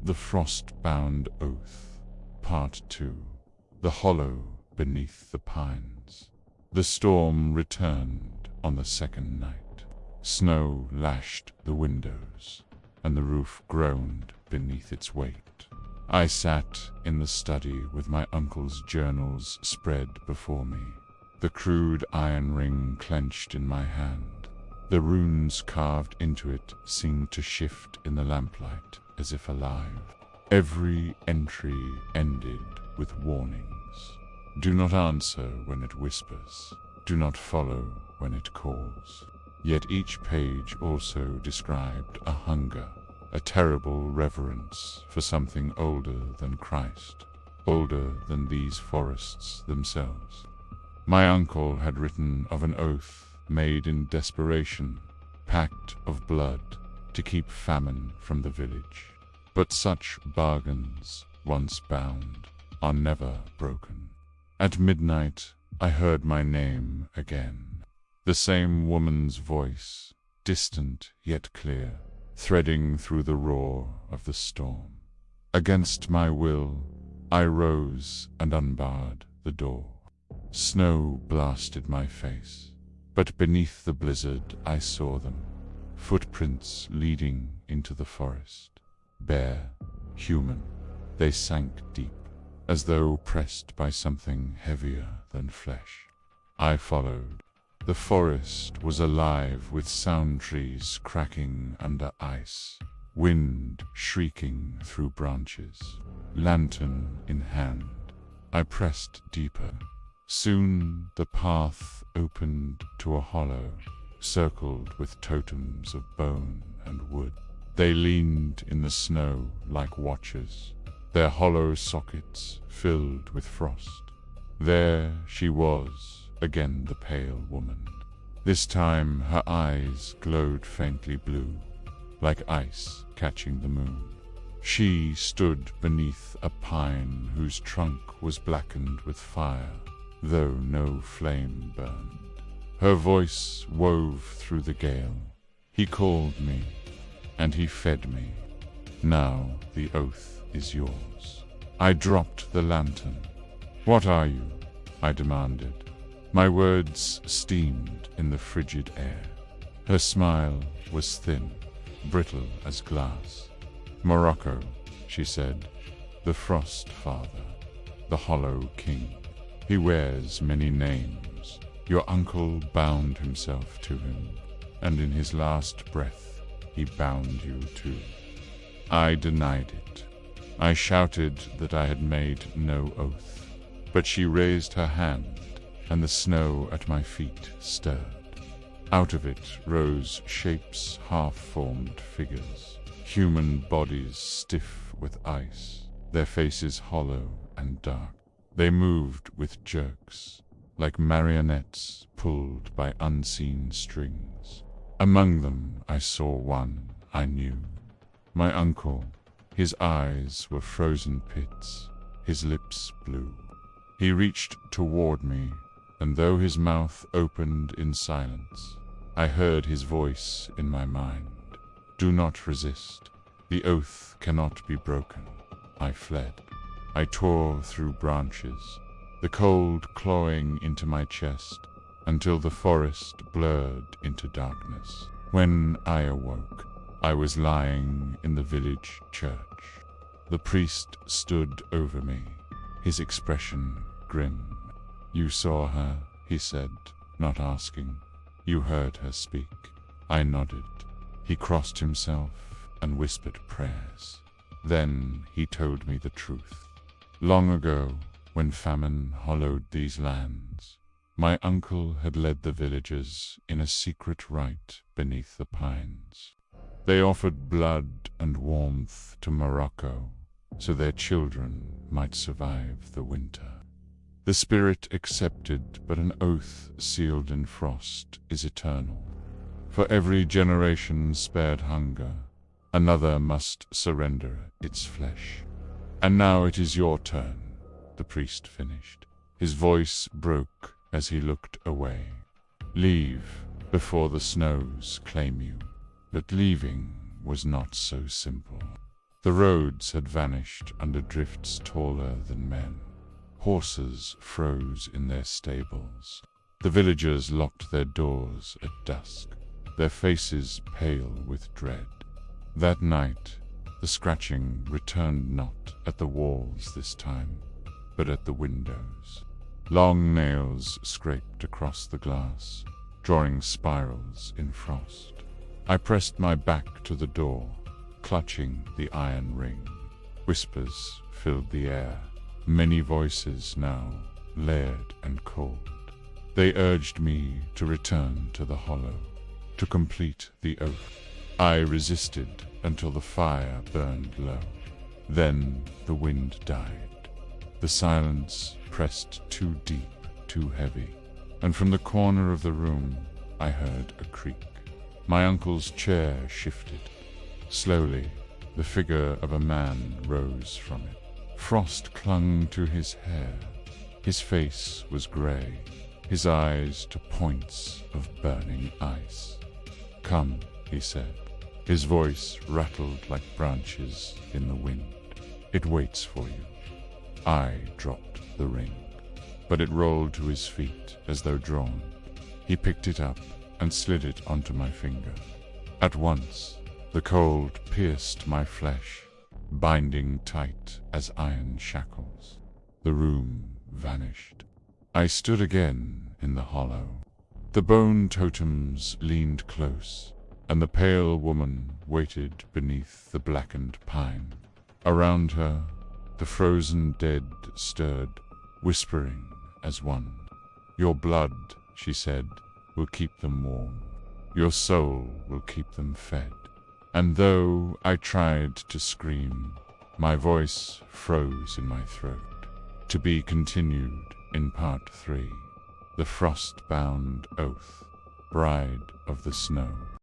The Frostbound Oath, Part 2. The Hollow Beneath the Pines. The storm returned on the second night. Snow lashed the windows, and the roof groaned beneath its weight. I sat in the study with my uncle's journals spread before me, the crude iron ring clenched in my hand. The runes carved into it seemed to shift in the lamplight as if alive. Every entry ended with warnings. Do not answer when it whispers. Do not follow when it calls. Yet each page also described a hunger, a terrible reverence for something older than Christ, older than these forests themselves. My uncle had written of an oath made in desperation, pact of blood to keep famine from the village. But such bargains, once bound, are never broken. At midnight, I heard my name again. The same woman's voice, distant yet clear, threading through the roar of the storm. Against my will, I rose and unbarred the door. Snow blasted my face, but beneath the blizzard I saw them, footprints leading into the forest. Bare, human, they sank deep, as though pressed by something heavier than flesh. I followed. The forest was alive with sound trees cracking under ice, wind shrieking through branches. Lantern in hand, I pressed deeper. Soon the path opened to a hollow, circled with totems of bone and wood. They leaned in the snow like watchers, their hollow sockets filled with frost. There she was, again the pale woman. This time her eyes glowed faintly blue, like ice catching the moon. She stood beneath a pine whose trunk was blackened with fire, though no flame burned. Her voice wove through the gale. He called me, and he fed me. Now the oath is yours. I dropped the lantern. What are you? I demanded. My words steamed in the frigid air. Her smile was thin, brittle as glass. Morocco, she said, the Frost Father, the Hollow King. He wears many names. Your uncle bound himself to him, and in his last breath he bound you too. I denied it. I shouted that I had made no oath, but she raised her hand, and the snow at my feet stirred. Out of it rose shapes, half-formed figures, human bodies stiff with ice, their faces hollow and dark. They moved with jerks, like marionettes pulled by unseen strings. Among them I saw one I knew. My uncle. His eyes were frozen pits, his lips blue. He reached toward me, and though his mouth opened in silence, I heard his voice in my mind. Do not resist. The oath cannot be broken. I fled. I tore through branches, the cold clawing into my chest, until the forest blurred into darkness. When I awoke, I was lying in the village church. The priest stood over me, his expression grim. You saw her, he said, not asking. You heard her speak. I nodded. He crossed himself and whispered prayers. Then he told me the truth. Long ago, when famine hollowed these lands, my uncle had led the villagers in a secret rite beneath the pines. They offered blood and warmth to Morocco, so their children might survive the winter. The spirit accepted, but an oath sealed in frost is eternal. For every generation spared hunger, another must surrender its flesh. And now it is your turn, the priest finished. His voice broke as he looked away. Leave before the snows claim you. But leaving was not so simple. The roads had vanished under drifts taller than men. Horses froze in their stables. The villagers locked their doors at dusk, their faces pale with dread. That night, the scratching returned not at the walls this time, but at the windows. Long nails scraped across the glass, drawing spirals in frost. I pressed my back to the door, clutching the iron ring. Whispers filled the air, many voices now, layered and cold. They urged me to return to the hollow, to complete the oath. I resisted until the fire burned low. Then the wind died. The silence pressed too deep, too heavy, and from the corner of the room I heard a creak. My uncle's chair shifted. Slowly, the figure of a man rose from it. Frost clung to his hair. His face was gray, his eyes to points of burning ice. "Come," he said. His voice rattled like branches in the wind. "It waits for you." I dropped the ring, but it rolled to his feet as though drawn. He picked it up and slid it onto my finger. At once, the cold pierced my flesh, binding tight as iron shackles. The room vanished. I stood again in the hollow. The bone totems leaned close, and the pale woman waited beneath the blackened pine. Around her, the frozen dead stirred, whispering as one. "Your blood," she said, "will keep them warm. Your soul will keep them fed." And though I tried to scream, my voice froze in my throat. To be continued in Part 3. The Frostbound Oath, Bride of the Snow.